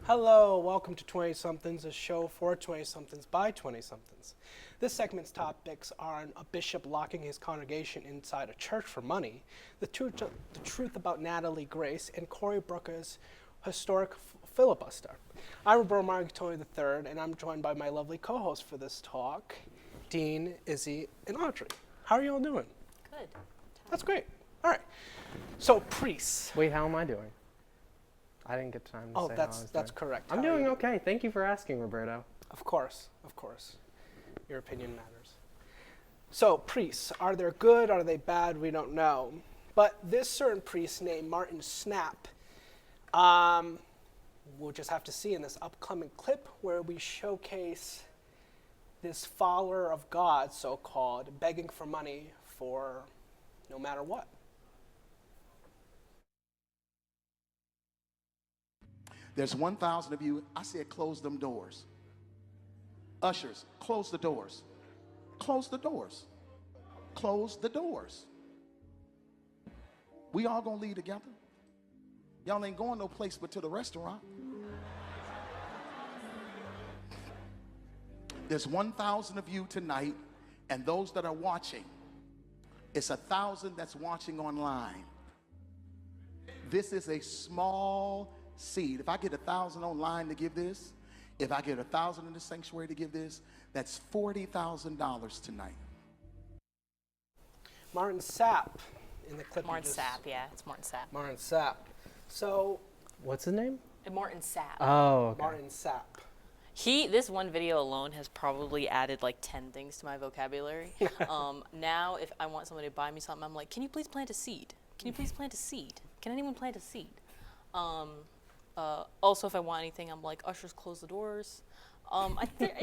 Hello, welcome to 20-somethings, a show for 20-somethings by 20-somethings. This segment's topics are a bishop locking his congregation inside a church for money, the truth about Natalie Grace, and Cory Booker's historic filibuster. I'm Roberto Martoni III, and I'm joined by my lovely co-hosts for this talk, Dean, Izzy, and Audrey. How are you all doing? Good. That's great. All right. So, priests. Wait, how am I doing? I didn't get time to say how I was doing. That's correct. I'm doing okay. Thank you for asking, Roberto. Of course. Your opinion matters. So, priests, are they good? Are they bad? We don't know. But this certain priest named Martin Snap, we'll just have to see in this upcoming clip where we showcase this follower of God, so-called, begging for money for no matter what. There's 1,000 of you. I said close them doors. Ushers, close the doors. Close the doors. Close the doors. We all gonna leave together. Y'all ain't going no place but to the restaurant. There's 1,000 of you tonight, and those that are watching, it's 1,000 that's watching online. This is a small seed. If I get 1,000 online to give this, if I get 1,000 in the sanctuary to give this, that's $40,000 tonight. Martin Sapp in the clip. Martin Sapp, yeah, it's Martin Sapp. Martin Sapp. So, What's his name? Martin Sapp. Oh, okay. Martin Sapp. This one video alone has probably added like 10 things to my vocabulary. Now, if I want somebody to buy me something, I'm like, can you please plant a seed? Can you please plant a seed? Can anyone plant a seed? Also, if I want anything, I'm like, ushers, close the doors. I think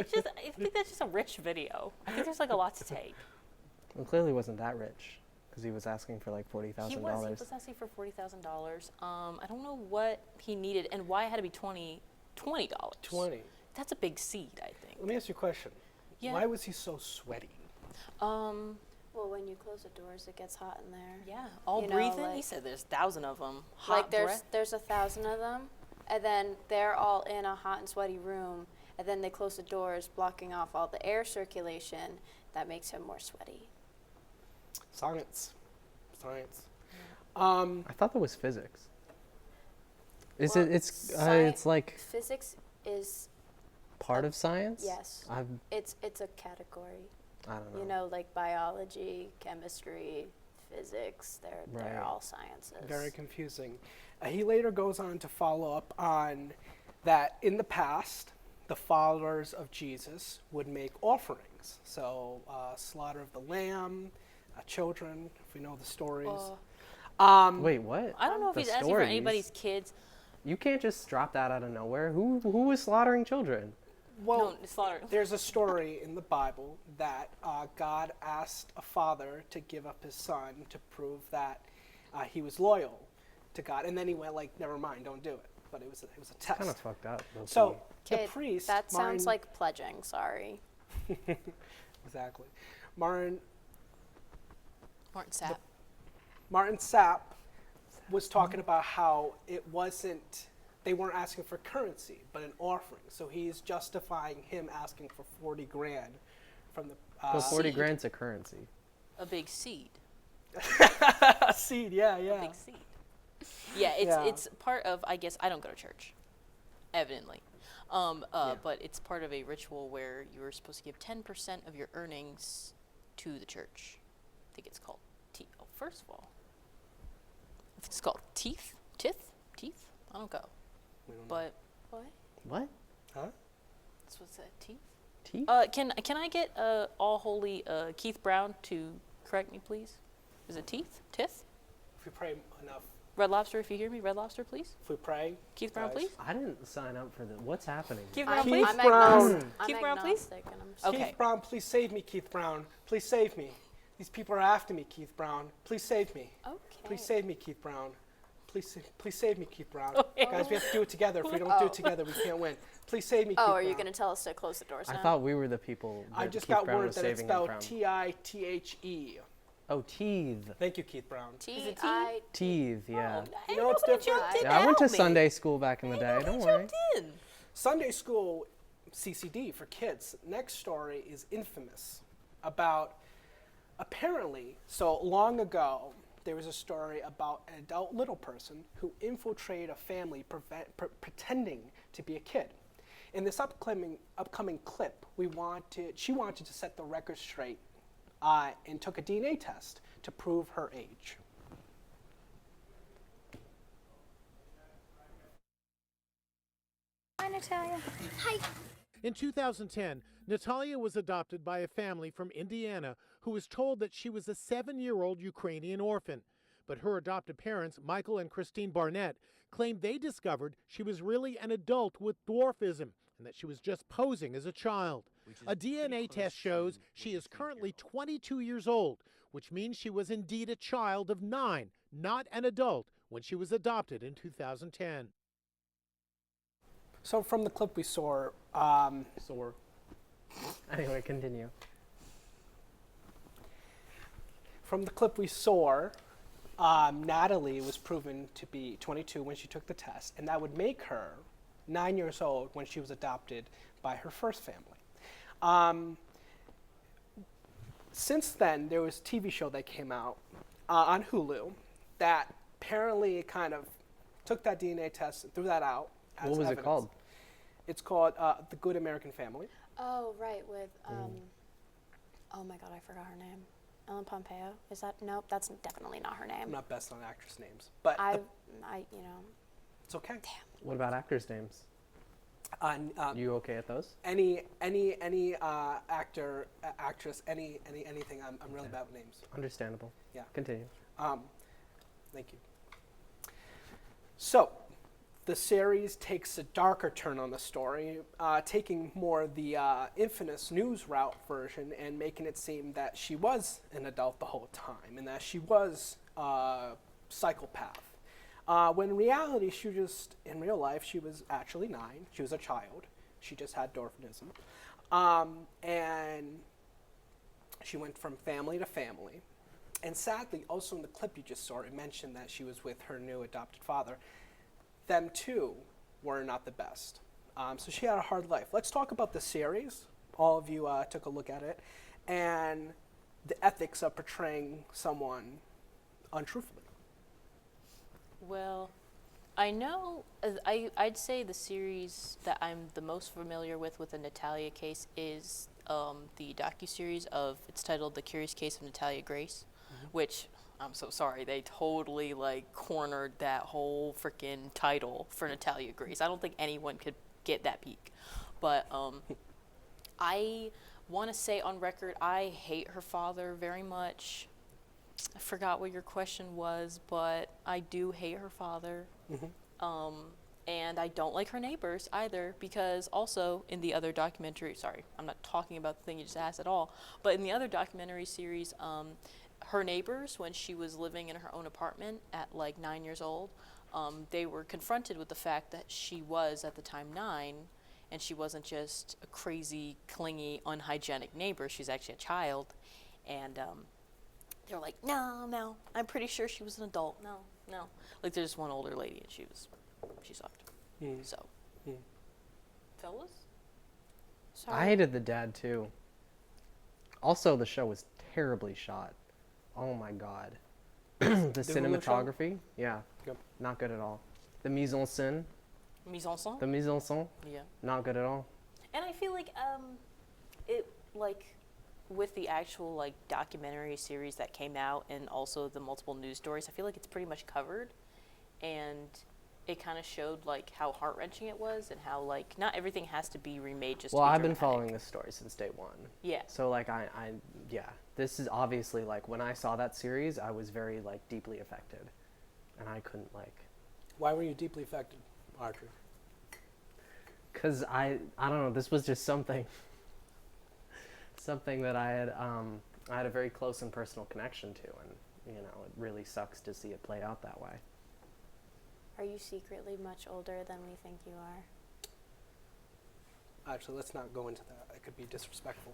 that's just a rich video. I think there's like a lot to take. Well, clearly wasn't that rich because he was asking for like $40,000. He was asking for $40,000. I don't know what he needed and why it had to be $20. 20. That's a big seed, I think. Let me ask you a question. Yeah. Why was he so sweaty? Well, when you close the doors, it gets hot in there. Yeah, all You know, breathing. like- He said there's 1,000 of them. Like there's 1,000 of them, and then they're all in a hot and sweaty room, and then they close the doors, blocking off all the air circulation. That makes him more sweaty. Science. I thought that was physics. Is Well, it? It's like Physics is part of science. yes. It's a category. I don't know. You know, like biology, chemistry, physics. They're Right. all sciences. Very confusing. He later goes on to follow up on that in the past, the followers of Jesus would make offerings. So, slaughter of the lamb, children, if we know the stories. Wait, what? I don't know if The he's asking for stories? anybody's kids. You can't just drop that out of nowhere. Who was slaughtering children? Well, No, slaughter. there's a story in the Bible that God asked a father to give up his son to prove that he was loyal to God, and then he went like, "Never mind, don't do it." But it was a test. Kind of fucked up. low-key. So the Okay, priest. that sounds Martin- like pledging. Sorry. exactly. Martin Martin Sapp. was talking about how they weren't asking for currency, but an offering. So he's justifying him asking for 40 grand from the But 40 Seed. grand's a currency. A big seed. seed. Yeah. A big seed. Yeah, it's part of, I guess, I don't go to church, evidently. But it's part of a ritual where you're supposed to give 10% of your earnings to the church. I think it's called first of all, if it's called teeth, I don't go. We don't know. But What? What? Huh? that's what's that, teeth? Teeth? Can I get all holy Keith Brown to correct me, please? Is it teeth? Tith? If we pray enough, Red Lobster, if you hear me, Red Lobster, please. if we pray. Keith Brown, guys. please. I didn't sign up for this. What's happening? Keith here? Brown, please. I'm Brown. agnostic. I'm Keith Brown, please. agnostic, and I'm Okay. Keith Brown, please save me, Keith Brown. Please save me. These people are after me, Keith Brown. Please save me. Okay. Please save me, Keith Brown. Please save me, Keith Brown. Okay. Guys, we have to do it together. If we don't do it together, we can't win. Please save me, Keith Oh, Brown. are you going to tell us to close the doors now? I thought we were the people. I that just Keith got Brown word was that it's saving them spelled from. Tithe. Oh, teeth. Thank you, Keith Brown. Is it I Teeth, yeah. You know what's different? Yeah, I went to Sunday school back in the day. Don't worry. Sunday school CCD for kids. Next story is infamous about apparently, so long ago, there was a story about an adult little person who infiltrated a family pretending to be a kid. In this upcoming clip, she wanted to set the record straight and took a DNA test to prove her age. Hi, Natalia. In 2010, Natalia was adopted by a family from Indiana who was told that she was a 7-year-old Ukrainian orphan. But her adopted parents, Michael and Christine Barnett, claimed they discovered she was really an adult with dwarfism and that she was just posing as a child. A DNA test shows she is currently 22 years old, which means she was indeed a child of 9, not an adult, when she was adopted in 2010. So from the clip we saw, Anyway, continue. From the clip we saw, Natalie was proven to be 22 when she took the test, and that would make her 9 years old when she was adopted by her first family. Since then, there was a TV show that came out on Hulu that apparently kind of took that DNA test and threw that out. As What was evidence. it called? It's called The Good American Family. Oh, right, with, oh my God, I forgot her name. Ellen Pompeo? Is that, nope, that's definitely not her I'm name. not best on actress names, but you know, it's okay. What about actors' names? You okay at those? Any actor, actress, anything. I'm really bad with names. Understandable. Yeah. Continue. Thank you. So, the series takes a darker turn on the story, taking more the infamous news route version and making it seem that she was an adult the whole time and that she was a psychopath. When in reality, in real life, she was actually 9. She was a child. She just had dwarfism. And she went from family to family. And sadly, also in the clip you just saw, it mentioned that she was with her new adopted father. Them too were not the best. So she had a hard life. Let's talk about the series. All of you took a look at it. And the ethics of portraying someone untruthfully. Well, I know, I'd say the series that I'm the most familiar with the Natalia case is the docuseries it's titled The Curious Case of Natalia Grace, which, I'm so sorry, they totally cornered that whole freaking title for Natalia Grace. I don't think anyone could get that peak. But I want to say on record, I hate her father very much. I forgot what your question was, but I do hate her father. And I don't like her neighbors either, because also in the other documentary, sorry, I'm not talking about the thing you just asked at all, but in the other documentary series, her neighbors, when she was living in her own apartment at 9 years old, they were confronted with the fact that she was at the time 9, and she wasn't just a crazy, clingy, unhygienic neighbor. She's actually a child. And they were like, no, I'm pretty sure she was an adult. No. There's just one older lady, and she sucked. So, fellas? sorry. I hated the dad too. Also, the show was terribly shot. Oh my god. The Hulu show? cinematography, yeah, Yep. not good at all. The mise en scène, Mise en scène? the mise en scène, Yeah. not good at all. And I feel like it with the actual documentary series that came out and also the multiple news stories, I feel like it's pretty much covered, and it kind of showed how heart-wrenching it was and how not everything has to be remade just Well, to be I've been dramatic. following this story since day one. Yeah. So yeah, this is obviously when I saw that series, I was very deeply affected, and I couldn't Why were you deeply affected, Archer? cause I don't know, this was just something that I had a very close and personal connection to, and it really sucks to see it play out that way. Are you secretly much older than we think you are? Actually, let's not go into that. It could be disrespectful.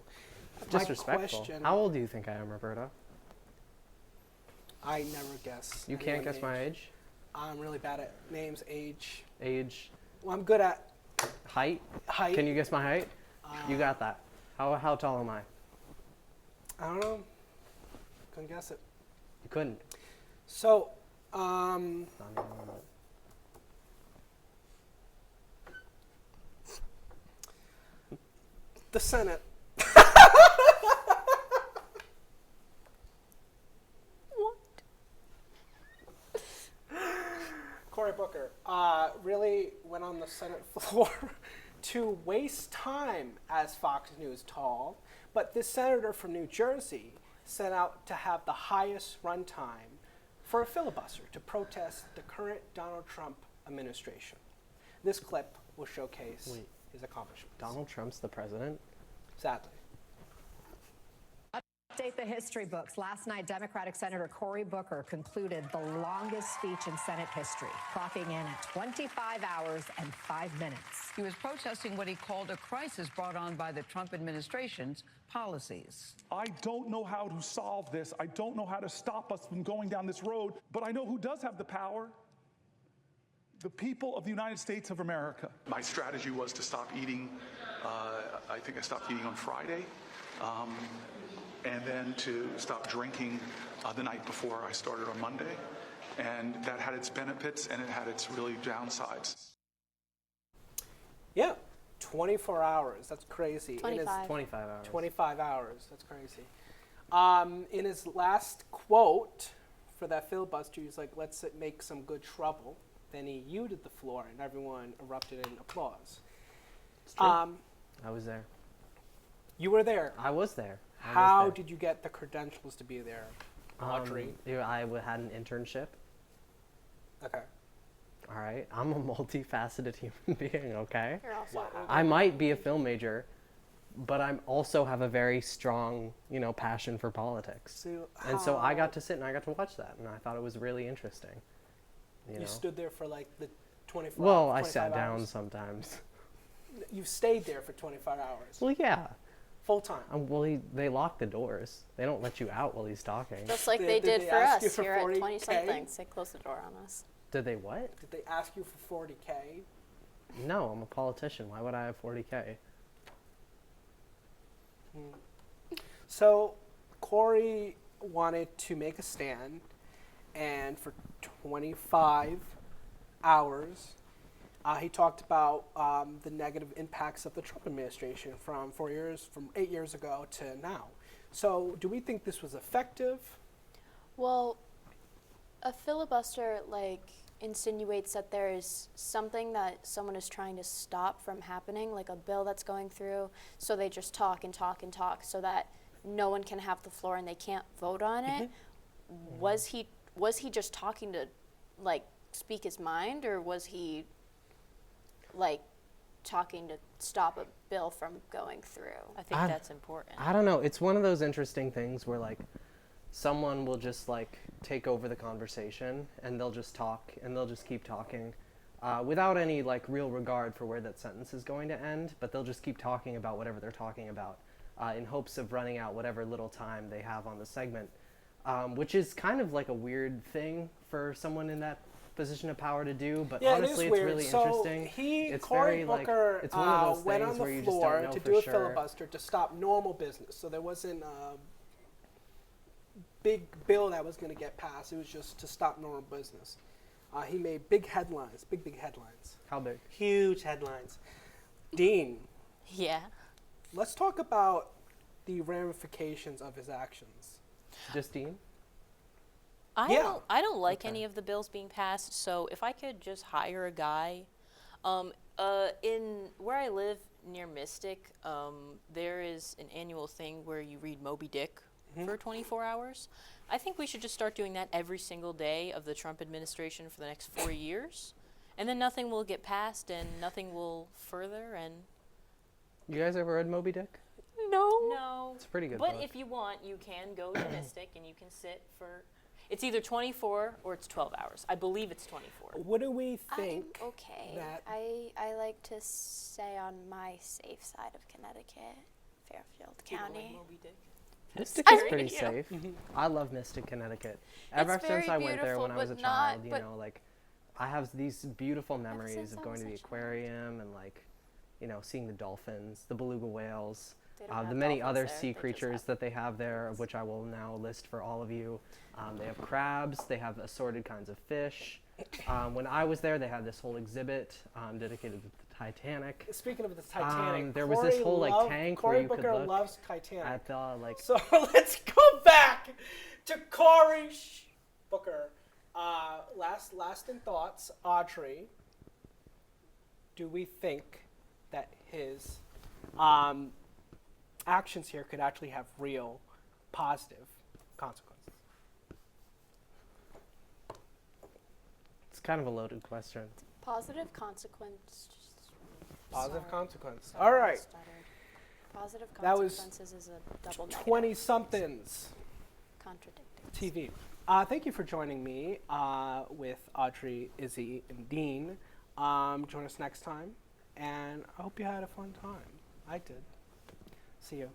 Disrespectful. My question, How old do you think I am, Roberto? I never guess. You can't anyone's guess my age? I'm really bad at names, age. Age? Well, I'm good at Height? height. Can you guess my height? You got that. How tall am I? I don't know. Couldn't guess it. You couldn't. So, Not even a moment. the Senate. Cory Booker really went on the Senate floor to waste time, as Fox News told. But this senator from New Jersey set out to have the highest runtime for a filibuster to protest the current Donald Trump administration. This clip will showcase his accomplishments. Donald Trump's the president? Sadly. Update the history books. Last night, Democratic Senator Cory Booker concluded the longest speech in Senate history, clocking in at 25 hours and 5 minutes. He was protesting what he called a crisis brought on by the Trump administration's policies. I don't know how to solve this. I don't know how to stop us from going down this road, but I know who does have the power. The people of the United States of America. My strategy was to stop eating. I think I stopped eating on Friday. And then to stop drinking the night before I started on Monday. And that had its benefits and it had its really downsides. Yeah, 24 hours. That's crazy. 25. 25 hours. 25 hours. That's crazy. In his last quote for that filibuster, he's like, let's make some good trouble. Then he yielded the floor, and everyone erupted in applause. It's true. I was there. You were there. I was there. How did you get the credentials to be there, Audrey? I had an internship. Okay. All right. I'm a multifaceted human being, okay? You're also I might be a film major, but I also have a very strong, passion for politics. So I got to sit and I got to watch that, and I thought it was really interesting. You stood there for like the 24 Well, I 25 sat down hours? sometimes. You stayed there for 25 hours. Well, yeah. Full time. They lock the doors. They don't let you out while he's talking. just like Did they they did for ask you us for here at 40K? 20-somethings. They closed the door on us. Did they what? Did they ask you for 40K? No, I'm a politician. Why would I have 40K? So Cory wanted to make a stand, and for 25 hours, he talked about the negative impacts of the Trump administration from 8 years ago to now. So do we think this was effective? Well, a filibuster insinuates that there is something that someone is trying to stop from happening, like a bill that's going through, so they just talk and talk and talk so that no one can have the floor and they can't vote on it. Was he just talking to speak his mind, or was he talking to stop a bill from going through? I think that's important. I don't know. It's one of those interesting things where someone will just take over the conversation and they'll just talk and they'll just keep talking without any real regard for where that sentence is going to end, but they'll just keep talking about whatever they're talking about in hopes of running out whatever little time they have on the segment, which is kind of a weird thing for someone in that position of power to do, but Yeah, honestly, it is it's weird. really So interesting. Cory Booker it's one of those went things on the where you just don't floor know to for do a sure. filibuster to stop normal business. So there wasn't a big bill that was going to get passed. It was just to stop normal business. He made big headlines, big headlines. How big? Huge headlines. Dean, Yeah. let's talk about the ramifications of his actions. Just Dean? Yeah. I don't like any of the bills being passed, so if I could just hire a guy. In where I live near Mystic, there is an annual thing where you read Moby Dick for 24 hours. I think we should just start doing that every single day of the Trump administration for the next 4 years, and then nothing will get passed and nothing will further. And You guys ever read Moby Dick? no, It's a pretty good but book. if you want, you can go to Mystic and you can sit for. It's either 24 or it's 12 hours. I believe it's 24. What do we think? I'm okay. that- I like to stay on my safe side of Connecticut, Fairfield Do you like County. Moby Dick? Mystic is Scary, pretty you know? safe. I love Mystic, Connecticut. Ever It's since very I went there when I was a beautiful, but child, not- you but- know, like I have these beautiful memories since of I going was to a the child. aquarium and like, you know, seeing the dolphins, the beluga whales, They don't the have many dolphins other there, sea they just creatures have that they have there, of which I will now list for all of you. They have crabs. They have assorted kinds of fish. When I was there, they had this whole exhibit dedicated to the Titanic. Speaking of the Titanic, there was this Cory whole like loved- tank Cory where you Booker could look loves Titanic. at the like. So let's go back to Cory Booker. Last in thoughts, Audrey. Do we think that his actions here could actually have real positive consequences? It's kind of a loaded question. Positive consequence. Positive Sorry. consequence. Sorry, All I right. stuttered. Positive That was consequences is a double negative. 20-somethings Contradicting. TV. Thank you for joining me with Audrey, Izzy, and Dean. Join us next time, and I hope you had a fun time. I did. See you.